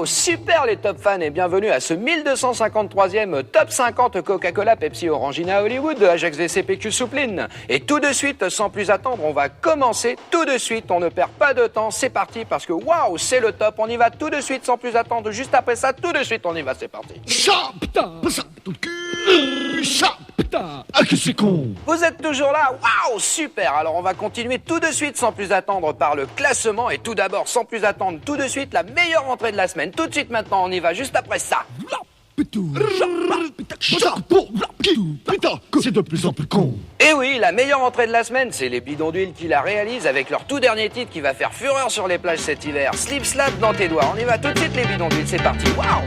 super les top fans et bienvenue à ce 1253e top 50 Coca-Cola Pepsi Orangina Hollywood de Ajax VCPQ Soupline. Et tout de suite, sans plus attendre, on va commencer tout de suite, on ne perd pas de temps, c'est parti parce que waouh, c'est le top, on y va tout de suite sans plus attendre, juste après ça, tout de suite on y va, c'est parti. Ah que c'est con! Vous êtes toujours là? Waouh, super! Alors on va continuer tout de suite sans plus attendre par le classement et tout d'abord sans plus attendre tout de suite la meilleure entrée de la semaine. Tout de suite maintenant on y va juste après ça. C'est de plus en plus con. Et oui, la meilleure entrée de la semaine, c'est les bidons d'huile qui la réalisent avec leur tout dernier titre qui va faire fureur sur les plages cet hiver. Slip slap dans tes doigts. On y va tout de suite les bidons d'huile, c'est parti. Waouh!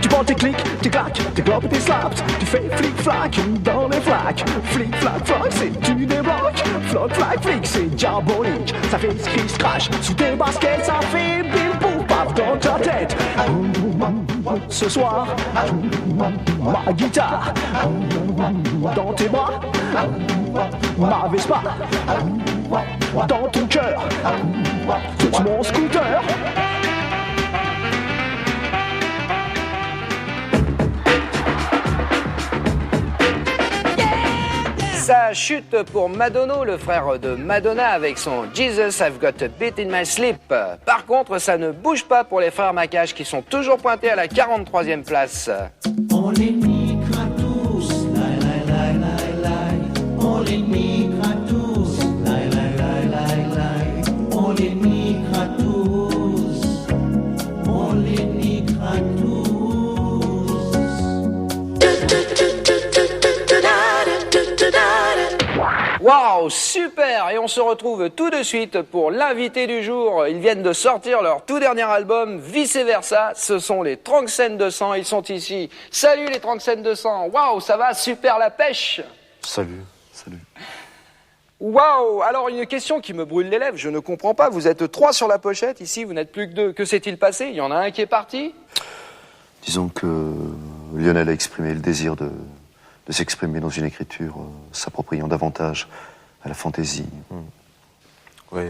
Tu prends tes clics, tes claques, tes globes et tes slaps. Tu fais flic-flac dans les flaques. Flic-flac-flac, c'est tu débloques. Floc-flac-flic, c'est diabolique. Ça fait scratch sous tes baskets. Ça fait bim-boum-paf dans ta tête. Ce soir, ma guitare dans tes bras. Ma Vespa dans ton cœur. C'est mon scooter. Ça chute pour Madonna, le frère de Madonna, avec son Jesus, I've got a bit in my sleep. Par contre, ça ne bouge pas pour les frères Macache qui sont toujours pointés à la 43e place. On les niquera tous, lai lai lai lai lai. On les niquera tous, lai lai lai lai lai. On les niquera tous, on les niquera tous. Waouh, super! Et on se retrouve tout de suite pour l'invité du jour. Ils viennent de sortir leur tout dernier album, Vice Versa. Ce sont les Tranxène 200, ils sont ici. Salut les Tranxène 200! Waouh, ça va? Super la pêche! Salut, salut. Waouh! Alors une question qui me brûle les lèvres, je ne comprends pas. Vous êtes 3 sur la pochette, ici vous n'êtes plus que 2. Que s'est-il passé? Il y en a un qui est parti? Disons que Lionel a exprimé le désir de s'exprimer dans une écriture s'appropriant davantage à la fantaisie. Oui,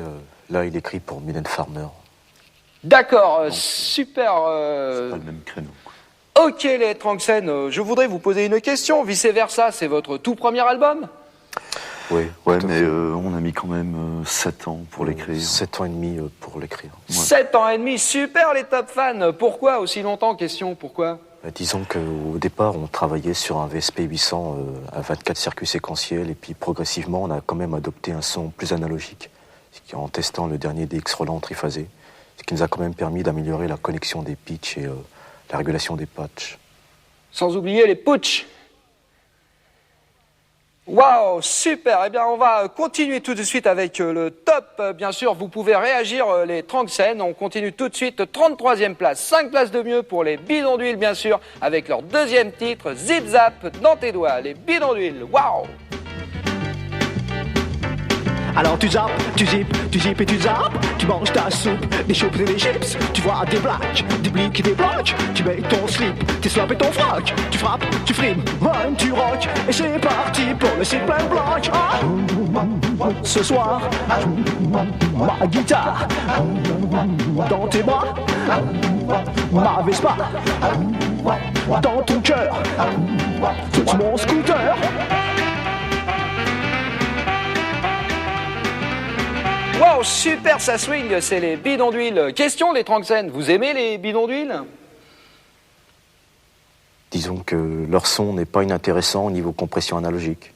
là il écrit pour Mylène Farmer. D'accord, super. C'est pas le même créneau, quoi. Ok les Tranxène, je voudrais vous poser une question. Vice Versa, c'est votre tout premier album? Oui. Ouais, mais on a mis quand même 7 ans pour l'écrire. 7 ans et demi pour l'écrire. Ouais. 7 ans et demi, super les top fans. Pourquoi aussi longtemps? Question, pourquoi? Disons qu'au départ, on travaillait sur un VSP 800 à 24 circuits séquentiels, et puis progressivement, on a quand même adopté un son plus analogique, en testant le dernier DX Roland triphasé, ce qui nous a quand même permis d'améliorer la connexion des pitchs et la régulation des patchs. Sans oublier les putsch. Waouh, super. Eh bien, on va continuer tout de suite avec le top. Bien sûr, vous pouvez réagir les Tranxène. On continue tout de suite, 33e place. 5 places de mieux pour les bidons d'huile, bien sûr, avec leur deuxième titre, Zip Zap dans tes doigts. Les bidons d'huile, waouh. Alors tu zappes, tu zippes et tu zappes. Tu manges ta soupe, des chips et des chips. Tu vois des blacks, des blics et des blocs. Tu mets ton slip, tes slops et ton froc. Tu frappes, tu frimes, run, tu rock. Et c'est parti pour le site plein de blocs. Ah ce soir, ma guitare dans tes bras. Ma Vespa dans ton cœur. C'est mon scooter. Wow, super, ça swing, c'est les bidons d'huile. Question, les Tranxène, vous aimez les bidons d'huile? Disons que leur son n'est pas inintéressant au niveau compression analogique.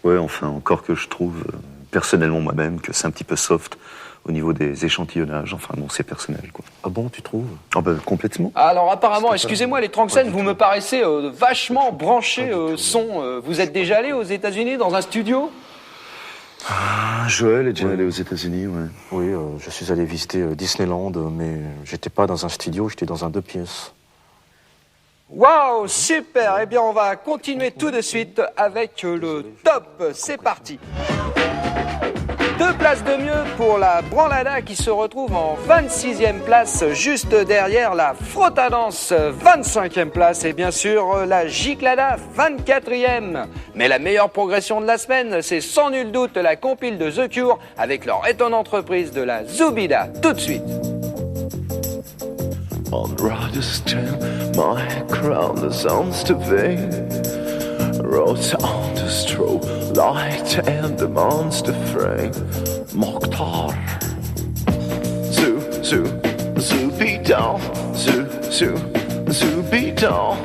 Ouais, enfin, encore que je trouve, personnellement moi-même, que c'est un petit peu soft au niveau des échantillonnages. Enfin, bon, c'est personnel, quoi. Ah bon, tu trouves? Ah ben, complètement. Alors apparemment, excusez-moi les Tranxène, vous me paraissez vachement branchés son. Vous êtes déjà allé aux États-Unis dans un studio? Joël est déjà allé aux États-Unis, ouais. Oui, je suis allé visiter Disneyland, mais j'étais pas dans un studio, j'étais dans un 2 pièces. Waouh, super. Eh bien, on va continuer tout de suite avec le top. C'est parti. 2 places de mieux pour la Branlada qui se retrouve en 26e place, juste derrière la Frottadance, 25e place, et bien sûr la Giclada, 24e. Mais la meilleure progression de la semaine, c'est sans nul doute la compile de The Cure avec leur étonnante reprise de la Zubida. Tout de suite. On riders tell my crown the sounds to vain. Roads on the straw, light and the monster frame. Mokhtar. Zoo, zoo, zoo, beat down. Zoo, zoo, zoo, beat down.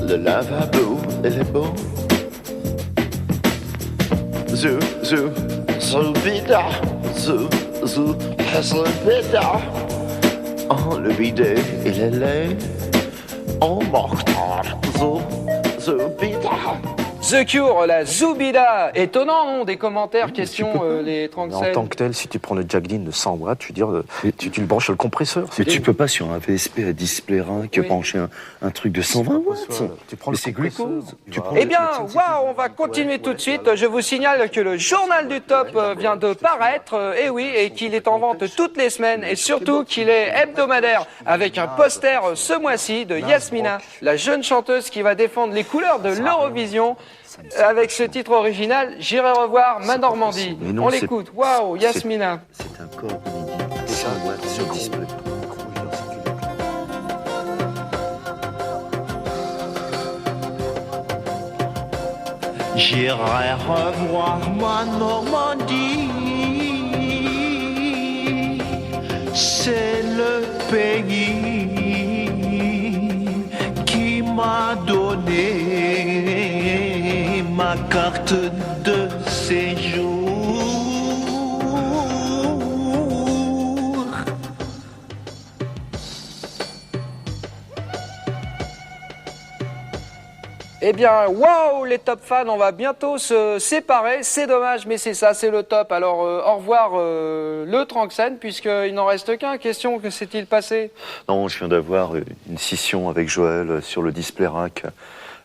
Le lavabo, il est beau. Zoo, zoo, zoo, beat down. Zoo, zoo, zoo, beat down. Oh, le bidet, il est laid. Oh, Mokhtar. Zoo, zoo, beat down. The Cure, la Zubida. Étonnant, non, des commentaires, questions, les Mais 37. en tant que tel, si tu prends le Jacqueline de 100 watts, tu le branches sur le compresseur. Mais tu peux pas sur un VSP à display que Oui. brancher un truc de 120 watts. Tu prends Mais le c'est compresseur. glucose. Tu prends Eh bien, waouh, on va continuer tout de suite. Je vous signale que le journal du top vient de paraître, et oui, et qu'il est en vente toutes les semaines, et surtout qu'il est hebdomadaire, avec un poster ce mois-ci de Yasmina, la jeune chanteuse qui va défendre les couleurs de l'Eurovision, avec ce titre original, J'irai revoir ma Normandie. Mais non, On c'est- l'écoute, waouh, Yasmina. C'est un corps MIDI à 100 watts sur display. J'irai revoir ma Normandie. C'est le pays qui m'a donné ma carte de séjour. Eh bien, waouh, les top fans, on va bientôt se séparer. C'est dommage, mais c'est ça, c'est le top. Alors, au revoir le Tranxène, puisqu'il n'en reste qu'un. Question, que s'est-il passé? Non, je viens d'avoir une scission avec Joël sur le display rack,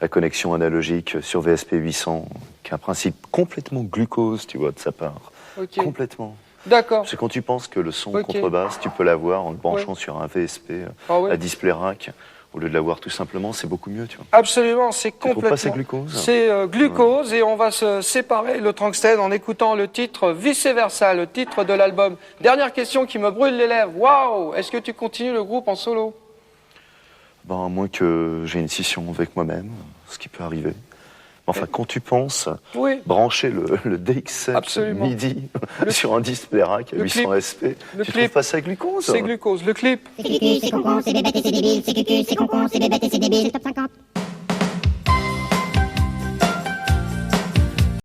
la connexion analogique sur VSP 800, qui est un principe complètement glucose, tu vois, de sa part. Ok. Complètement. D'accord. C'est quand tu penses que le son Ok. contrebasse, tu peux l'avoir en le branchant sur un VSP Ah ouais. à display rack, au lieu de l'avoir tout simplement, c'est beaucoup mieux, tu vois. Absolument, c'est trouves complètement. pas c'est glucose? C'est glucose, et on va se séparer, le Tranxène, en écoutant le titre Vice Versa, le titre de l'album. Dernière question qui me brûle les lèvres. Waouh, est-ce que tu continues le groupe en solo? Ben, à moins que j'ai une scission avec moi-même, ce qui peut arriver. Enfin, quand tu penses Oui. brancher le DX7 Absolument. MIDI sur un display rack à le 800 clip. SP, Le tu clip. trouves pas ça glucose? C'est glucose, le clip. C'est cucu, c'est con, c'est bébête et c'est débile. C'est cucu, c'est con, c'est bébête et c'est débile. Top 50.